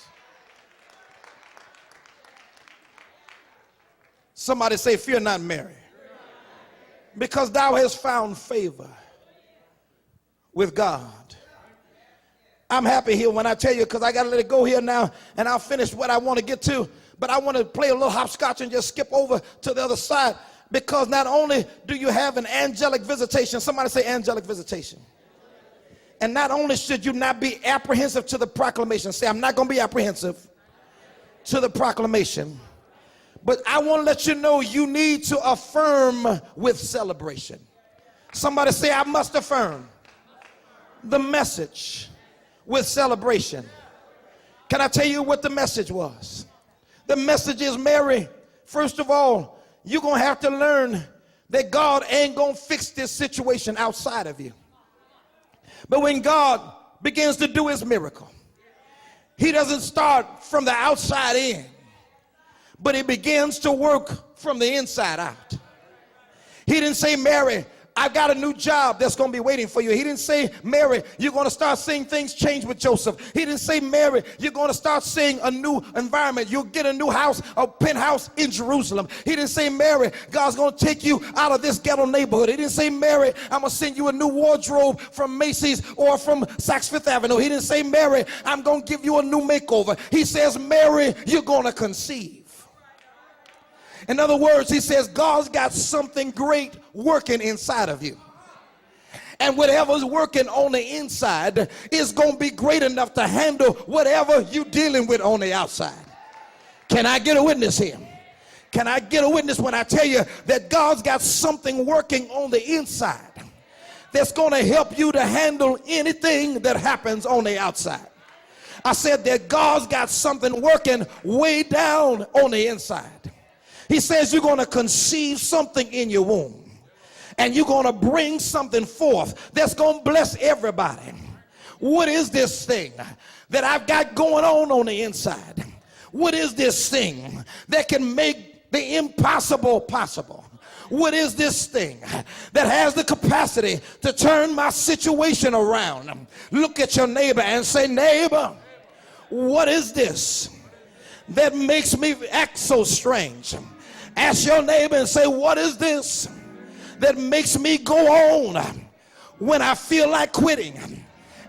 Somebody say, fear not, Mary, because thou hast found favor with God. I'm happy here when I tell you, because I got to let it go here now, and I'll finish what I want to get to. But I want to play a little hopscotch and just skip over to the other side, because not only do you have an angelic visitation, somebody say angelic visitation. And not only should you not be apprehensive to the proclamation, say, I'm not going to be apprehensive to the proclamation. But I want to let you know you need to affirm with celebration. Somebody say, I must affirm the message with celebration. Can I tell you what the message was? The message is, Mary, first of all, you're going to have to learn that God ain't going to fix this situation outside of you. But when God begins to do his miracle, he doesn't start from the outside in, but he begins to work from the inside out. He didn't say, Mary, I've got a new job that's going to be waiting for you. He didn't say, Mary, you're going to start seeing things change with Joseph. He didn't say, Mary, you're going to start seeing a new environment. You'll get a new house, a penthouse in Jerusalem. He didn't say, Mary, God's going to take you out of this ghetto neighborhood. He didn't say, Mary, I'm going to send you a new wardrobe from Macy's or from Saks Fifth Avenue. He didn't say, Mary, I'm going to give you a new makeover. He says, Mary, you're going to conceive. In other words, he says, God's got something great working inside of you. And whatever's working on the inside is going to be great enough to handle whatever you're dealing with on the outside. Can I get a witness here? Can I get a witness when I tell you that God's got something working on the inside that's going to help you to handle anything that happens on the outside? I said that God's got something working way down on the inside. He says you're going to conceive something in your womb, and you're going to bring something forth that's going to bless everybody. What is this thing that I've got going on the inside? What is this thing that can make the impossible possible? What is this thing that has the capacity to turn my situation around? Look at your neighbor and say, neighbor, what is this that makes me act so strange? Ask your neighbor and say, what is this that makes me go on when I feel like quitting?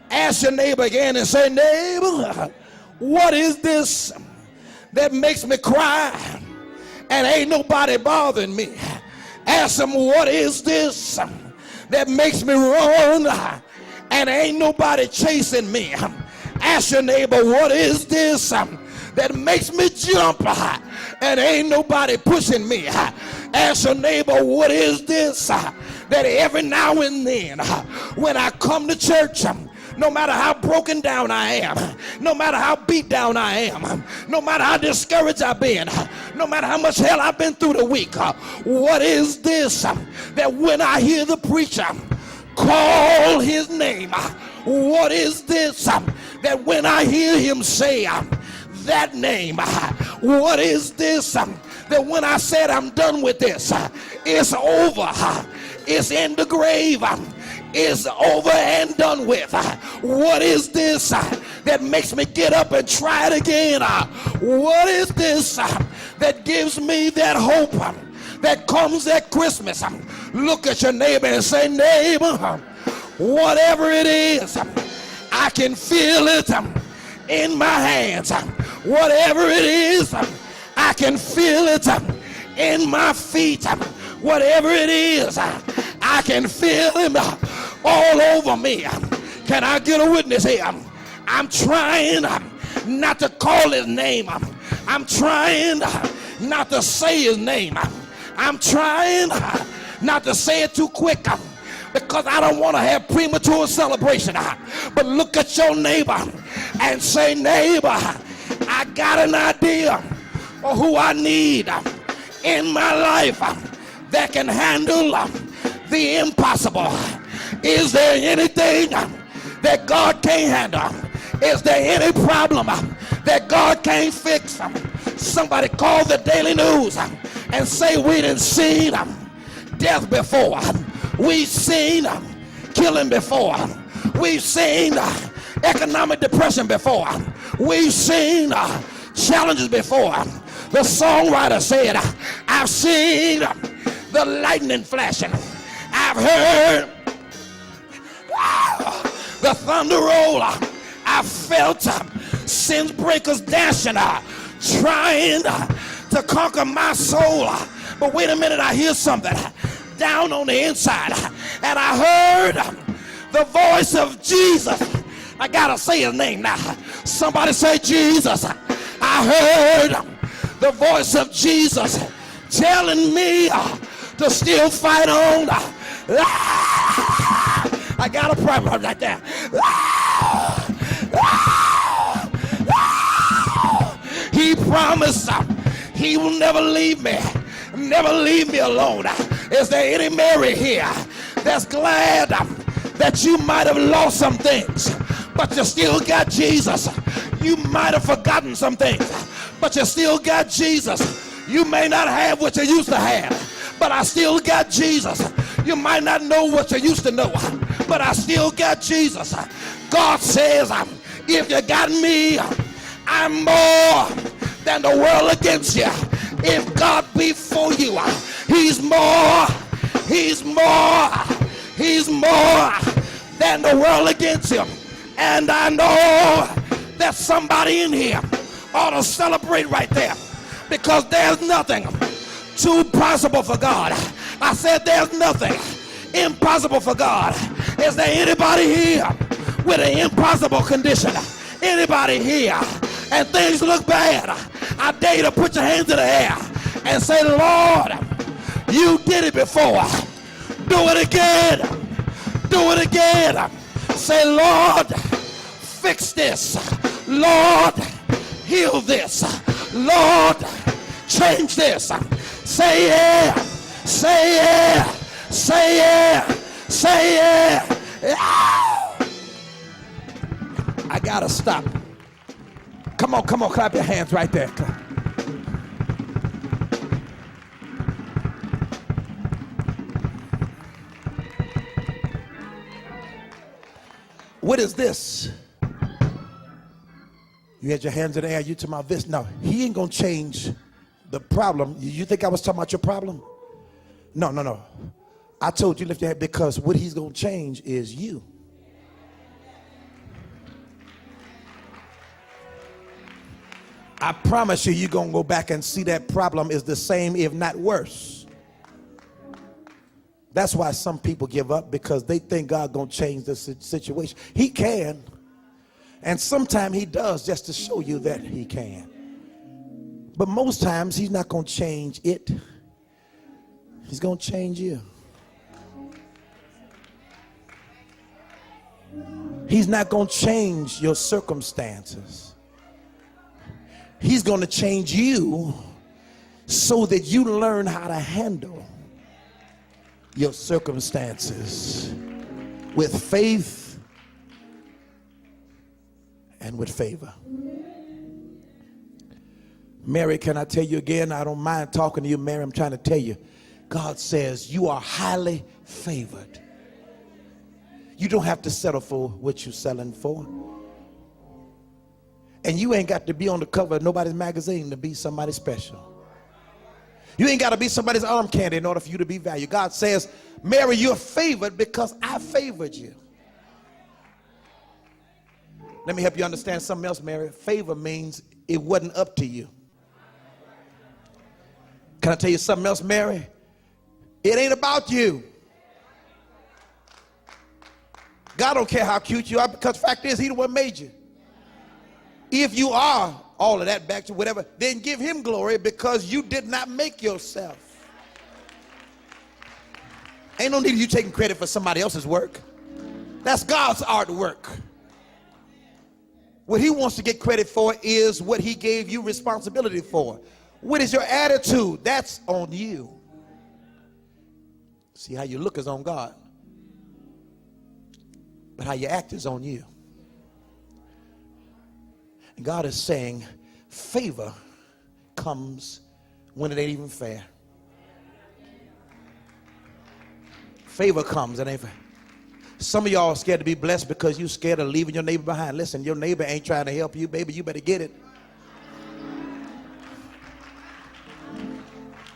Ask your neighbor again and say, neighbor, what is this that makes me cry and ain't nobody bothering me? Ask them, what is this that makes me run and ain't nobody chasing me? Ask your neighbor, what is this that makes me jump and ain't nobody pushing me? Ask your neighbor, what is this that every now and then when I come to church, no matter how broken down I am, no matter how beat down I am, no matter how discouraged I've been, no matter how much hell I've been through the week, what is this that when I hear the preacher call his name, what is this that when I hear him say that name, what is this that when I said I'm done with this, it's over, it's in the grave, it's over and done with? What is this that makes me get up and try it again? What is this that gives me that hope that comes at Christmas? Look at your neighbor and say, neighbor, whatever it is, I can feel it in my hands. Whatever it is, I can feel it in my feet. Whatever it is, I I can feel him all over me. Can I get a witness here? I'm trying not to call his name. I'm trying not to say his name. I'm trying not to say it too quick because I don't want to have premature celebration. But look at your neighbor and say, neighbor, I got an idea of who I need in my life that can handle the impossible. Is there anything that God can't handle? Is there any problem that God can't fix? Somebody call the Daily News and say, we done seen death before. We've seen killing before. We've seen economic depression before. We've seen challenges before. The songwriter said, I've seen the lightning flashing. I've heard the thunder roll. I felt sin breakers dashing, trying to conquer my soul. But wait a minute, I hear something down on the inside, and I heard the voice of Jesus. I gotta say his name now. Somebody say Jesus. I heard the voice of Jesus telling me to still fight on. I got a problem right there. He promised he will never leave me alone. Is there any Mary here that's glad that you might have lost some things, but you still got Jesus? You might have forgotten some things, but you still got Jesus. You may not have what you used to have, but I still got Jesus. You might not know what you used to know, but I still got Jesus. God says, if you got me, I'm more than the world against you. If God be for you, he's more than the world against him. And I know that somebody in here ought to celebrate right there, because there's nothing too impossible for God. I said there's nothing impossible for God. Is there anybody here with an impossible condition? Anybody here and things look bad? I dare you to put your hands in the air and say, Lord, you did it before. Do it again. Do it again. Say, Lord, fix this. Lord, heal this. Lord, change this. Say yeah. Say yeah. Say yeah. Say yeah. I gotta stop. Come on, clap your hands right there. What is this? You had your hands in the air, you talking about this. No, he ain't gonna change the problem. You think I was talking about your problem? No. I told you lift your hand because what he's gonna change is you. I promise you, you're going to go back and see that problem is the same, if not worse. That's why some people give up, because they think God going to change the situation. He can. And sometimes he does, just to show you that he can. But most times he's not going to change it. He's going to change you. He's not going to change your circumstances. He's going to change you so that you learn how to handle your circumstances with faith and with favor. Mary, can I tell you again? I don't mind talking to you, Mary. I'm trying to tell you. God says you are highly favored. You don't have to settle for what you're selling for. And you ain't got to be on the cover of nobody's magazine to be somebody special. You ain't got to be somebody's arm candy in order for you to be valued. God says, Mary, you're favored because I favored you. Let me help you understand something else, Mary. Favor means it wasn't up to you. Can I tell you something else, Mary? It ain't about you. God don't care how cute you are, because the fact is, he the one made you. If you are all of that back to whatever, then give him glory, because you did not make yourself. Ain't no need of you taking credit for somebody else's work. That's God's artwork. What he wants to get credit for is what he gave you responsibility for. What is your attitude? That's on you. See, how you look is on God, but how you act is on you. And God is saying favor comes when it ain't even fair. Favor comes, it ain't fair. Some of y'all are scared to be blessed because you're scared of leaving your neighbor behind. Listen, your neighbor ain't trying to help you, baby. You better get it.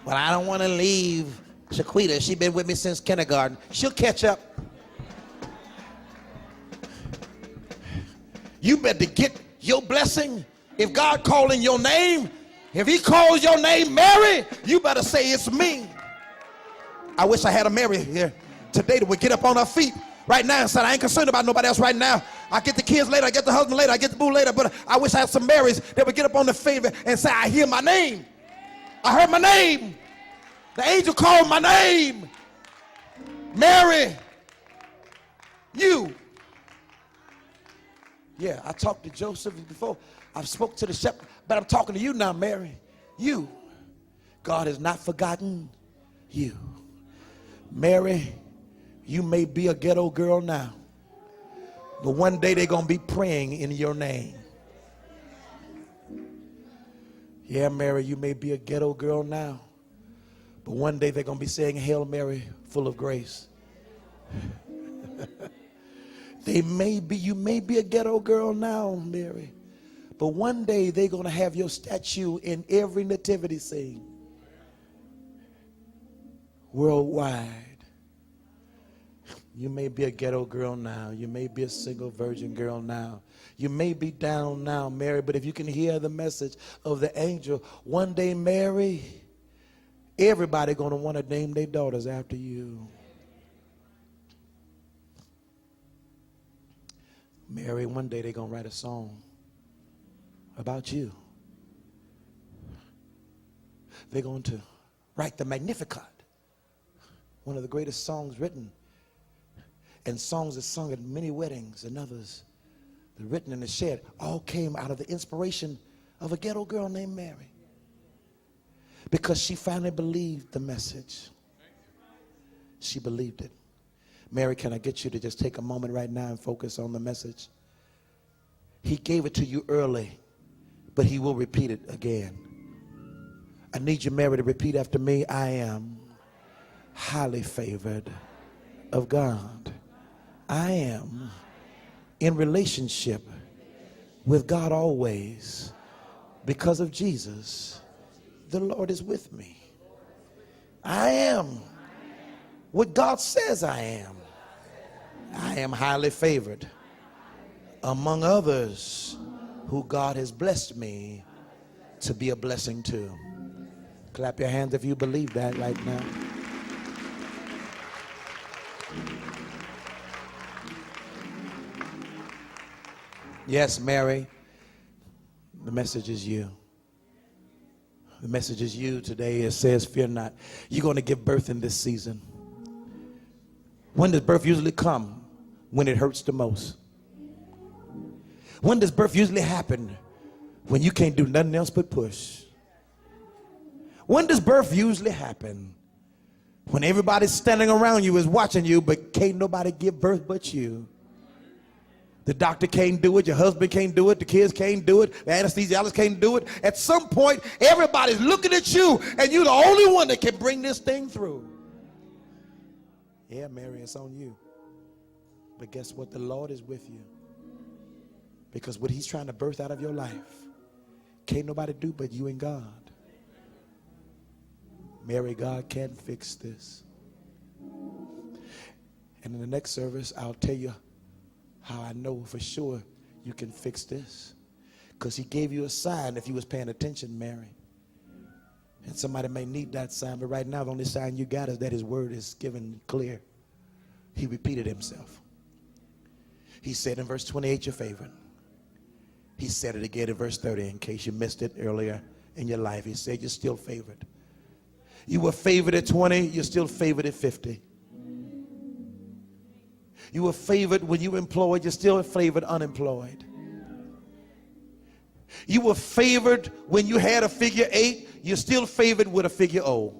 Well, I don't want to leave Shaquita. She's been with me since kindergarten. She'll catch up. You better get your blessing. If God calling your name, if he calls your name Mary, you better say it's me. I wish I had a Mary here today that would get up on her feet right now and say, I ain't concerned about nobody else right now. I get the kids later, I get the husband later, I get the boo later, but I wish I had some Marys that would get up on the feet and say, I hear my name. I heard my name. The angel called my name. Mary, you. Yeah, I talked to Joseph before. I've spoke to the shepherd, but I'm talking to you now, Mary. You. God has not forgotten you. Mary, you may be a ghetto girl now, but one day they're going to be praying in your name. Yeah, Mary, you may be a ghetto girl now, but one day they're going to be saying, Hail Mary, full of grace. You may be a ghetto girl now, Mary, but one day they're going to have your statue in every nativity scene worldwide. You may be a ghetto girl now. You may be a single virgin girl now. You may be down now, Mary, but if you can hear the message of the angel, one day, Mary, everybody going to want to name their daughters after you. Mary, one day they're going to write a song about you. They're going to write the Magnificat, one of the greatest songs written, and songs that sung at many weddings and others, the written and the shared, all came out of the inspiration of a ghetto girl named Mary, because she finally believed the message. She believed it. Mary, can I get you to just take a moment right now and focus on the message? He gave it to you early, but he will repeat it again. I need you, Mary, to repeat after me. I am highly favored of God. I am in relationship with God always. Because of Jesus, the Lord is with me. I am what God says I am. I am highly favored among others who God has blessed me to be a blessing to. Clap your hands if you believe that right now. Yes, Mary, the message is you. The message is you today. It says, fear not. You're going to give birth in this season. When does birth usually come? When it hurts the most. When does birth usually happen? When you can't do nothing else but push. When does birth usually happen? When everybody standing around you is watching you, but can't nobody give birth but you. The doctor can't do it, your husband can't do it, the kids can't do it, the anesthesiologist can't do it. At some point, everybody's looking at you, and you're the only one that can bring this thing through. Yeah, Mary, it's on you. But guess what? The Lord is with you. Because what he's trying to birth out of your life, can't nobody do but you and God. Mary, God can fix this. And in the next service, I'll tell you how I know for sure you can fix this. Because he gave you a sign if you was paying attention, Mary. And somebody may need that sign, but right now the only sign you got is that his word is given clear. He repeated himself. He said in verse 28, you're favored. He said it again in verse 30 in case you missed it earlier in your life. He said you're still favored. You were favored at 20, you're still favored at 50. You were favored when you were employed, you're still favored unemployed. You were favored when you had a figure 8, you're still favored with a figure O.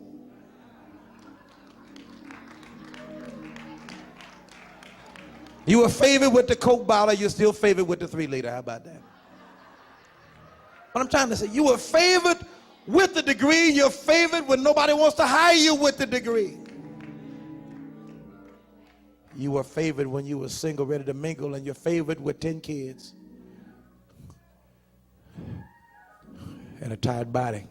You were favored with the Coke bottle, you're still favored with the 3-liter. How about that? What I'm trying to say, you were favored with the degree, you're favored when nobody wants to hire you with the degree. You were favored when you were single, ready to mingle, and you're favored with 10 kids and a tired body.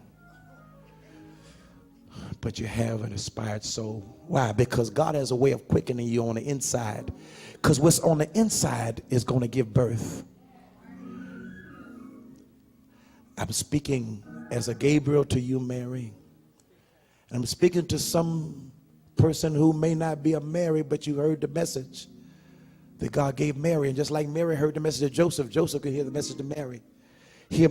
But you have an inspired soul. Why? Because God has a way of quickening you on the inside. Because what's on the inside is going to give birth. I'm speaking as a Gabriel to you, Mary. I'm speaking to some person who may not be a Mary, but you heard the message that God gave Mary. And just like Mary heard the message of Joseph, Joseph could hear the message of Mary. Hear